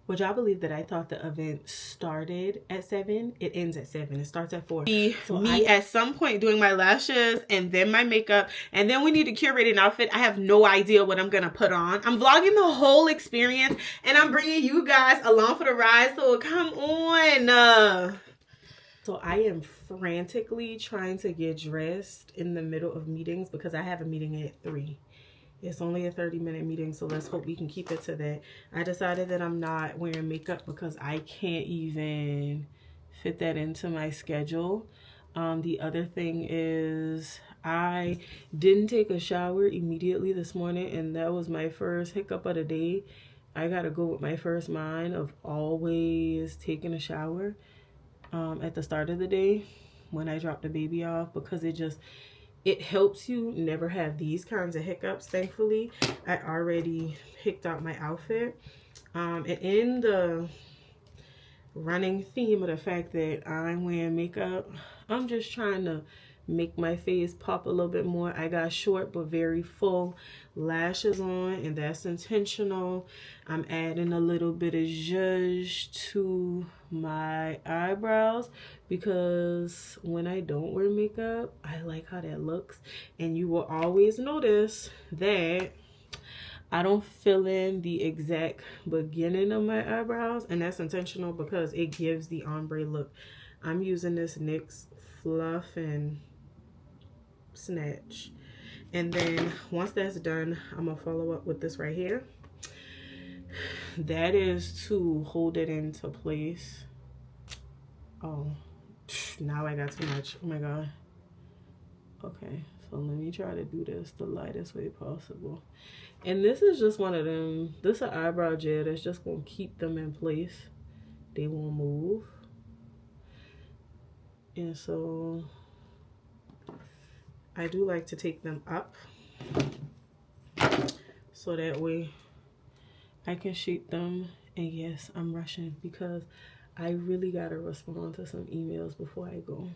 Would y'all believe that I thought the event started at 7? It ends at 7. It starts at 4. So me at some point doing my lashes and then my makeup, and then we need to curate an outfit. I have no idea what I'm gonna put on. I'm vlogging the whole experience and I'm bringing you guys along for the ride, so come on. So I am frantically trying to get dressed in the middle of meetings because I have a meeting at 3. It's only a 30-minute meeting, so let's hope we can keep it to that. I decided that I'm not wearing makeup because I can't even fit that into my schedule. The other thing is I didn't take a shower immediately this morning, and that was my first hiccup of the day. I gotta go with my first mind of always taking a shower at the start of the day when I drop the baby off, because it helps you never have these kinds of hiccups. Thankfully, I already picked out my outfit. And in the running theme of the fact that I'm wearing makeup, I'm just trying to make my face pop a little bit more. I got short but very full lashes on, and that's intentional. I'm adding a little bit of zhuzh to my eyebrows because when I don't wear makeup, I like how that looks. And you will always notice that I don't fill in the exact beginning of my eyebrows, and that's intentional because it gives the ombre look. I'm using this NYX Fluff and Snatch. And then once that's done, I'm gonna follow up with this right here. That is to hold it into place. Oh, now I got too much. Oh my god. Okay, so let me try to do this the lightest way possible. And this is just one of them. This is an eyebrow gel that's just gonna keep them in place. They won't move. And so I do like to take them up so that way I can shape them. And yes, I'm rushing because I really gotta respond to some emails before I go.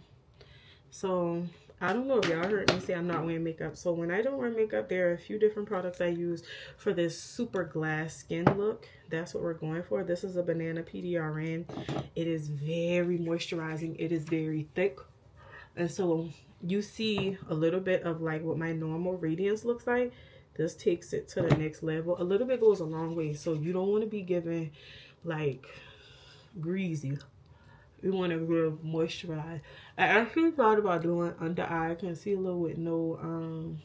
So I don't know if y'all heard me say I'm not wearing makeup. So when I don't wear makeup, there are a few different products I use for this super glass skin look. That's what we're going for. This is a banana PDRN. It is very moisturizing. It is very thick. And so you see a little bit of like what my normal radiance looks like. This takes it to the next level. A little bit goes a long way. So you don't want to be giving like greasy. You want to real moisturize. I actually thought about doing under eye concealer with no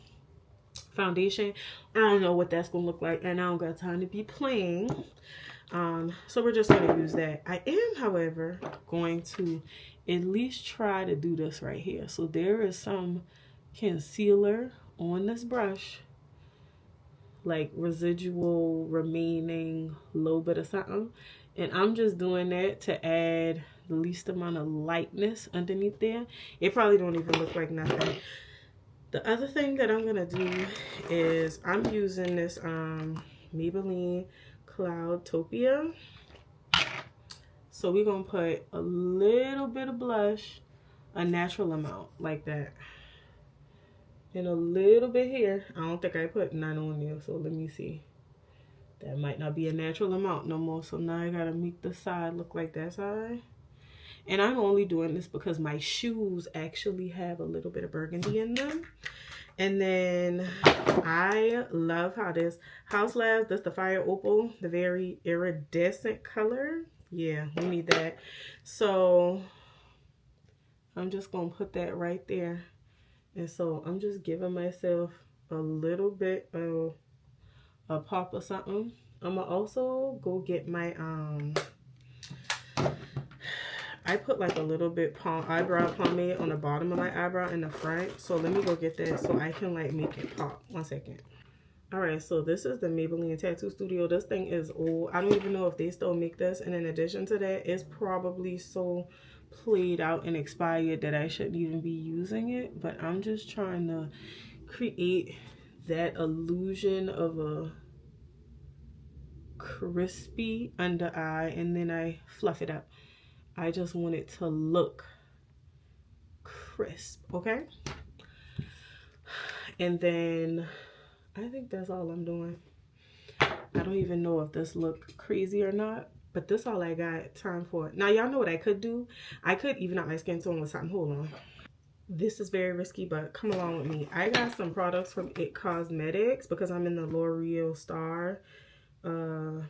foundation. I don't know what that's gonna look like, and I don't got time to be playing. So we're just gonna use that. I am, however, going to at least try to do this right here. So there is some concealer on this brush, like residual remaining little bit of something, and I'm just doing that to add the least amount of lightness underneath there. It probably don't even look like nothing. The other thing that I'm gonna do is I'm using this Maybelline Cloudtopia. So we're gonna put a little bit of blush, a natural amount like that, and a little bit here. I don't think I put none on there, so let me see. That might not be a natural amount no more. So now I gotta make the side look like that side. And I'm only doing this because my shoes actually have a little bit of burgundy in them. And then I love how this House Labs, that's the Fire Opal, the very iridescent color. Yeah, we need that. So I'm just gonna put that right there. And so I'm just giving myself a little bit of a pop or something. I'm gonna also go get my I put like a little bit eyebrow pomade on the bottom of my eyebrow in the front. So let me go get that so I can like make it pop. 1 second. All right, so this is the Maybelline Tattoo Studio. This thing is old. I don't even know if they still make this. And in addition to that, it's probably so played out and expired that I shouldn't even be using it. But I'm just trying to create that illusion of a crispy under eye, and then I fluff it up. I just want it to look crisp, okay? And then I think that's all I'm doing. I don't even know if this looked crazy or not. But this all I got time for. Now, y'all know what I could do? I could even out my skin tone with something. Hold on. This is very risky, but come along with me. I got some products from It Cosmetics because I'm in the L'Oreal Star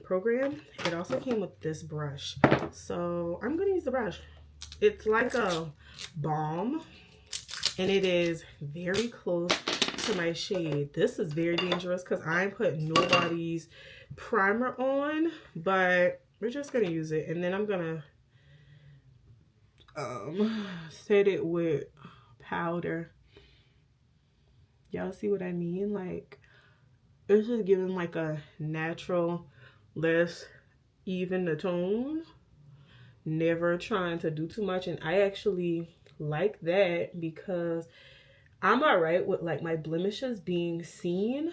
program. It also came with this brush. So I'm going to use the brush. It's like a balm, and it is very close to my shade. This is very dangerous because I ain't put nobody's primer on, but we're just gonna use it, and then I'm gonna set it with powder. Y'all see what I mean? Like, it's just giving like a natural, less even the tone, never trying to do too much. And I actually like that because I'm all right with like my blemishes being seen,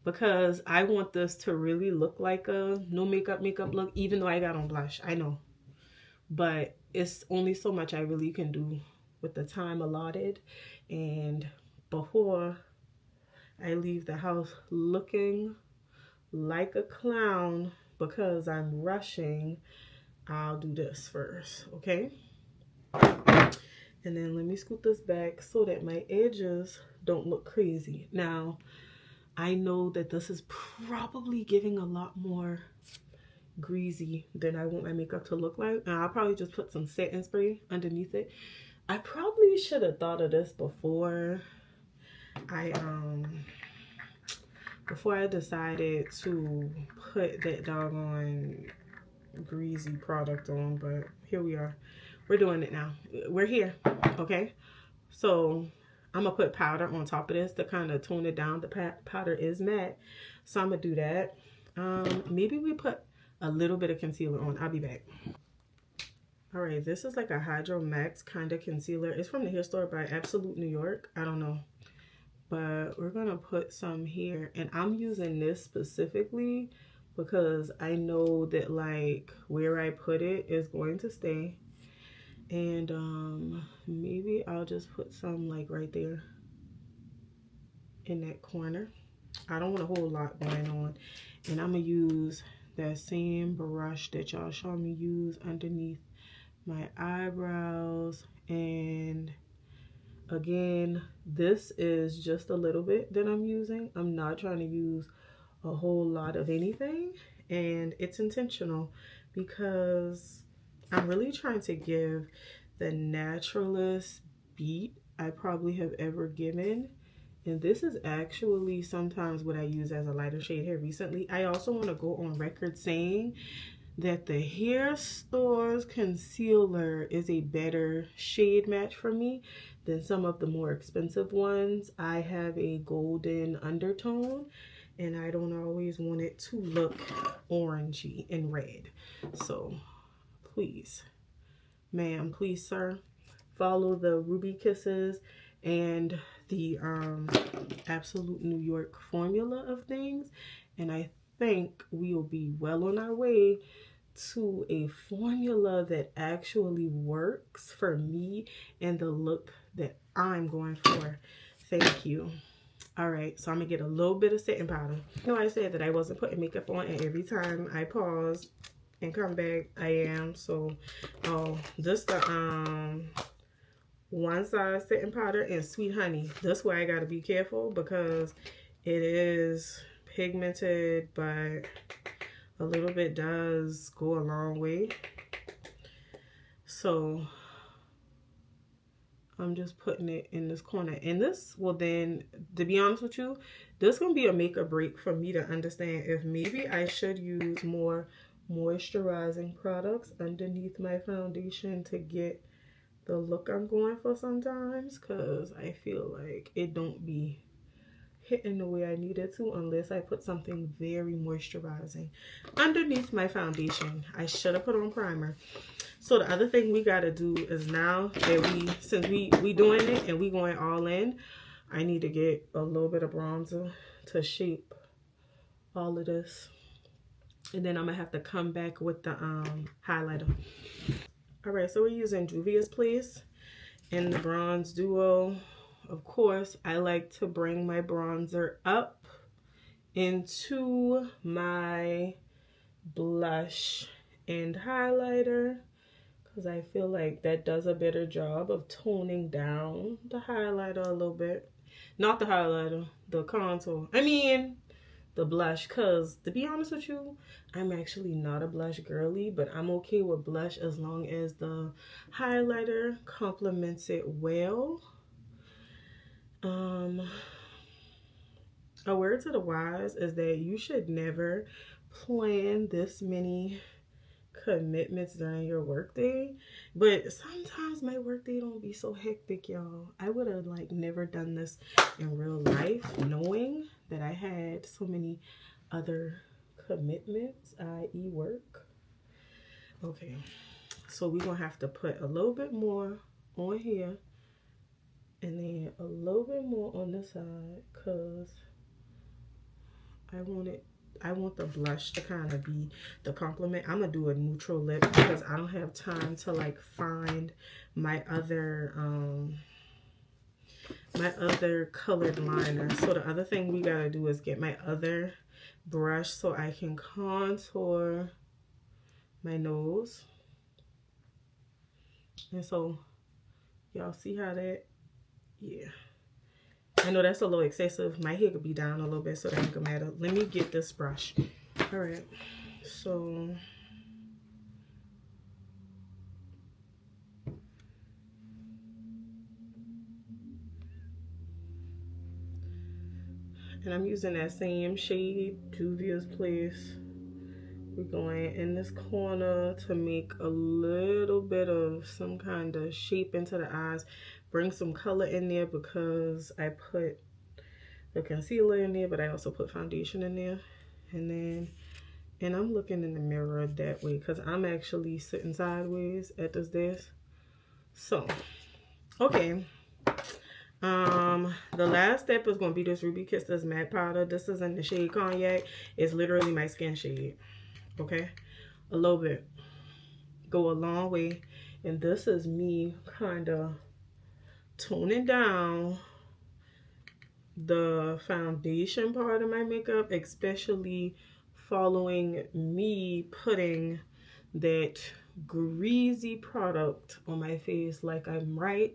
because I want this to really look like a no makeup look, even though I got on blush. I know, but it's only so much I really can do with the time allotted. And before I leave the house looking like a clown because I'm rushing, I'll do this first, okay? And then let me scoot this back so that my edges don't look crazy. Now, I know that this is probably giving a lot more greasy than I want my makeup to look like. And I'll probably just put some setting spray underneath it. I probably should have thought of this before I decided to put that doggone greasy product on, but here we are. We're doing it now. We're here, okay? So I'm gonna put powder on top of this to kind of tone it down. The powder is matte, so I'm gonna do that. Maybe we put a little bit of concealer on. I'll be back. All right, this is like a Hydro Max kind of concealer. It's from the hair store by Absolute New York. I don't know, but we're gonna put some here, and I'm using this specifically because I know that like where I put it is going to stay. And maybe I'll just put some like right there in that corner. I don't want a whole lot going on. And I'm gonna use that same brush that y'all saw me use underneath my eyebrows. And again, this is just a little bit that I'm using. I'm not trying to use a whole lot of anything, and it's intentional because I'm really trying to give the naturalist beat I probably have ever given. And this is actually sometimes what I use as a lighter shade here recently. I also want to go on record saying that the hair store's concealer is a better shade match for me than some of the more expensive ones. I have a golden undertone, and I don't always want it to look orangey and red. So please, ma'am, please, sir, follow the Ruby Kisses and the Absolute New York formula of things, and I think we will be well on our way to a formula that actually works for me and the look that I'm going for. Thank you. All right, so I'm gonna get a little bit of setting powder. You know, I said that I wasn't putting makeup on, and every time I pause and come back, I am. So, this the one size setting powder and Sweet Honey. That's why I gotta be careful because it is pigmented, but a little bit does go a long way. So I'm just putting it in this corner, and this will then, to be honest with you, this is gonna be a make or break for me to understand if maybe I should use more moisturizing products underneath my foundation to get the look I'm going for sometimes, because I feel like it don't be hitting the way I need it to unless I put something very moisturizing underneath my foundation. I should have put on primer. So the other thing we got to do is, now that since we doing it and we going all in, I need to get a little bit of bronzer to shape all of this. And then I'm going to have to come back with the highlighter. All right, so we're using Juvia's Place in the Bronze Duo. Of course, I like to bring my bronzer up into my blush and highlighter, because I feel like that does a better job of toning down the highlighter a little bit. Not the highlighter, the contour. I mean, the blush, because to be honest with you, I'm actually not a blush girly, but I'm okay with blush as long as the highlighter complements it well. A word to the wise is that you should never plan this many commitments during your workday, but sometimes my workday don't be so hectic, y'all. I would have like never done this in real life knowing that I had so many other commitments, i.e. work. Okay, so we're gonna have to put a little bit more on here and then a little bit more on this side, because I want the blush to kind of be the complement. I'm gonna do a neutral lip because I don't have time to like find my other colored liner. So the other thing we gotta do is get my other brush so I can contour my nose. And so y'all see how that, yeah. I know that's a little excessive. My hair could be down a little bit, so that ain't gonna matter. Let me get this brush. All right, so and I'm using that same shade, Juvia's Place. We're going in this corner to make a little bit of some kind of shape into the eyes. Bring some color in there because I put the concealer in there, but I also put foundation in there. And I'm looking in the mirror that way because I'm actually sitting sideways at this desk. So, okay. The last step is going to be this Ruby Kisses matte powder. This is in the shade Cognac. It's literally my skin shade. Okay, a little bit, go a long way. And this is me kind of toning down the foundation part of my makeup, especially following me putting that greasy product on my face like I'm right.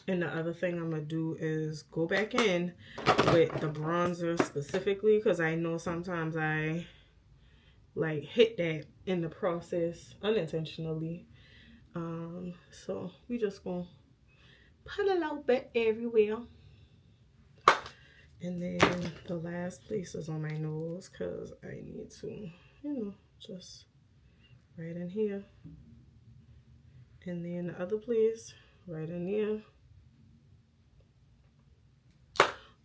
And the other thing I'm gonna do is go back in with the bronzer specifically, because I know sometimes I like hit that in the process unintentionally. So we just gonna put a little bit everywhere. And then the last place is on my nose because I need to, you know, just right in here. And then the other place right in there.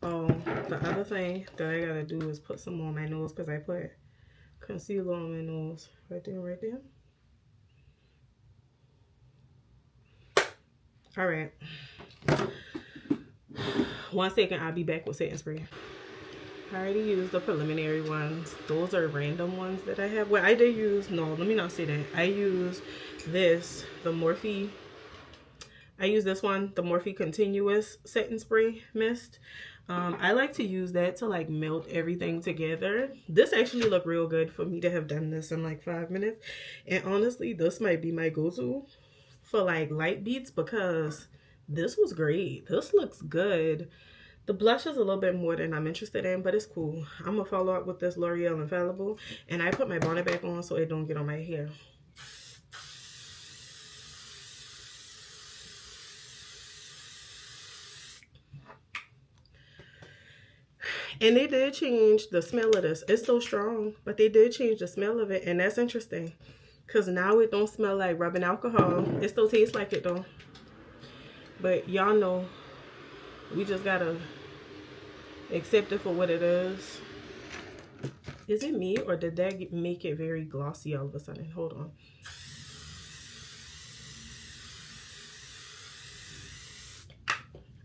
Oh, the other thing that I gotta do is put some on my nose because I put concealer on my nose right there, right there. All right. 1 second, I'll be back with setting spray. I already used the preliminary ones. Those are random ones that I have. Well, I did use, no, let me not say that. I use this, the Morphe. I use this one, the Morphe Continuous Setting Spray Mist. I like to use that to like melt everything together. This actually looked real good for me to have done this in like 5 minutes. And honestly, this might be my go-to for like light beats because this was great. This looks good. The blush is a little bit more than I'm interested in, but it's cool. I'm gonna follow up with this L'Oreal Infallible, and I put my bonnet back on so it don't get on my hair. And they did change the smell of this. It's so strong, but they did change the smell of it, and that's interesting because now it don't smell like rubbing alcohol. It still tastes like it though. But y'all know, we just gotta accept it for what it is. Is it me or did that make it very glossy all of a sudden? Hold on.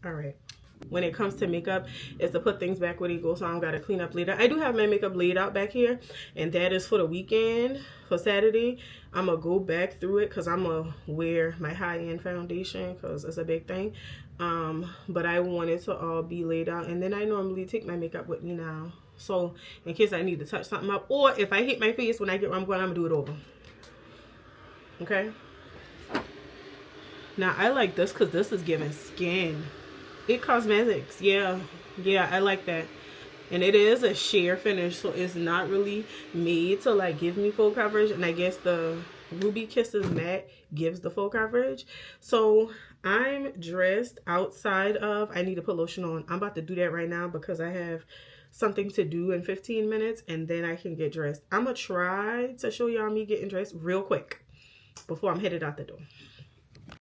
All right. When it comes to makeup, is to put things back where they go, so I don't gotta clean up later. I do have my makeup laid out back here, and that is for the weekend. For Saturday, I'm gonna go back through it because I'm gonna wear my high-end foundation because it's a big thing. But I want it to all be laid out, and then I normally take my makeup with me now. So in case I need to touch something up, or if I hit my face when I get where I'm going, I'm gonna do it over. Okay. Now I like this because this is giving skin. It Cosmetics. Yeah. Yeah, I like that. And it is a sheer finish, so it's not really made to like give me full coverage. And I guess the Ruby Kisses matte gives the full coverage. So I'm dressed outside of, I need to put lotion on. I'm about to do that right now because I have something to do in 15 minutes and then I can get dressed. I'm gonna try to show y'all me getting dressed real quick before I'm headed out the door.